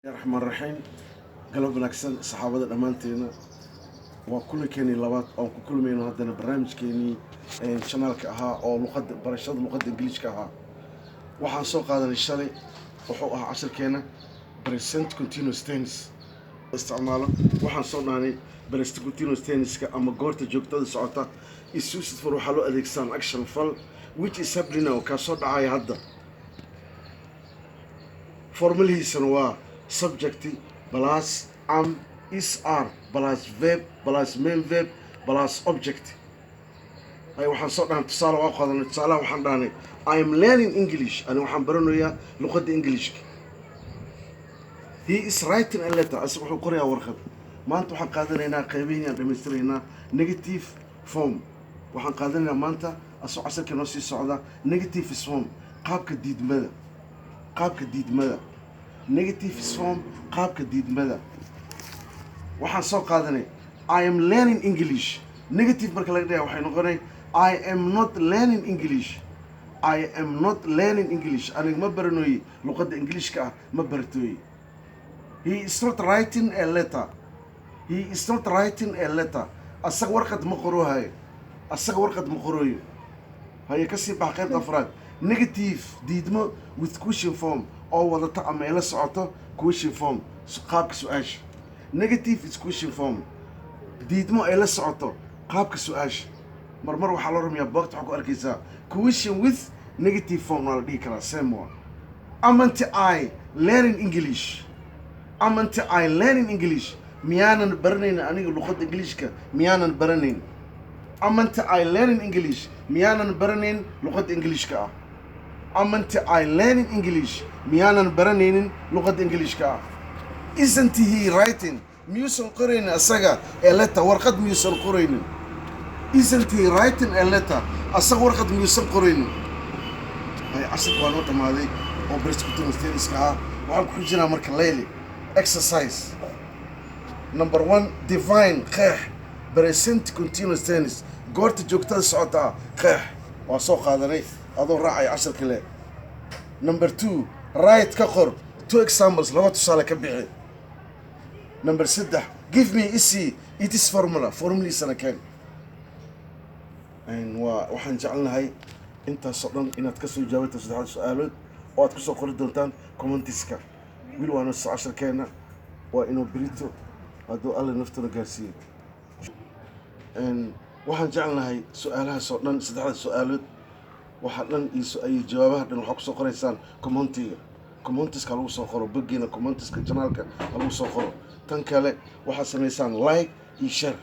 الرحمن الرحيم قلب الأكسن صحابة الأمانتين وكل كيني لبات أو كل مين هذا برنامج كيني شمال كها أو لغة برشاد لغة إنجليز كها وحن سوق هذا الشيء وحوها عشر كينا بريسنت كونتينوس تنس استعماله وحن صورنا يعني بريسنت كونتينوس تنس كأما قرت جوكتا السعوطة يسوس تفرو حلو أديكسان أكشن فل which is happening now كصوت عاي هذا formally سنوا subject plus is are plus verb plus main verb plus object أي وحن صرنا اتصال وأخذ الاتصال وحن داني I am learning English أنا وحن برنو يا لغة إنجليش he is writing a letter أسمح القرية ورخد ما أنتم حن قادرين هنا قيمين يعني بمثل هنا negative form وحن قادرين ما أنت أسمع عسل كنوسي السعودة negative form قابك جديد ماذا negative form قابك جديد ماذا waxaan soo qaadanay I am learning English negative marka laga dhigaa waxay noqonay I am not learning English aniga ma baranoy luqadda Englishka ah ma baratoy he is not writing a letter asaga warqad ma qorooyo haye ka sii bax qaybta afraad negative diidmo with question form oo wadata ama ila socoto question form qaabka su'aasha negative is question form diidmo ay la socoto qaabka su'aasha marmar waxaa loo rumiyaa boogta waxaa ku arkaysaa question with negative form waa la dhihi karaa same one amanti I learning English miyaanan baranayn aniga luqadda Englishka miyaanan baranayn amanti I learning English miyaanan baranayn luqadda Englishka ah amanti I learning English miyaanan baranaynin luqadda Englishka ah isn't he writing miyuusan qoraynin asaga a letter warqad miyuusan qoraynin isn't he writing a letter asaga warqad miyuusan qoraynin hay asag waa noo dhamaaday oo prescription iska ah waxaan ku xijinaa marka layli exercise number 1 define qeex present continuous tense goorta joogtada socota qeex waa soo qaadanay adoo raacay cashar kale number 2 write ka qor two examples laba tusaale ka bixi number 3 give me it is formally sana keen waxaan jecelnahay intaas oo dhan inaad ka soo jawaabto saddex su'aalood oo aad ku soo qori doontaan commentiska wiil waana soo casharkeena waa inuu berito hadduu alle naftooda gaarsiiyo waxaan jecelnahay su'aalahaas oo dhan saddexda su'aalood waxa dhan iyo jawaabaha dhan waxaa ku soo qoraysaan commentiska lagu soo qoro boggeena commentiska janaalka lagu soo qoro tan kale waxaad samaysaan like iyo share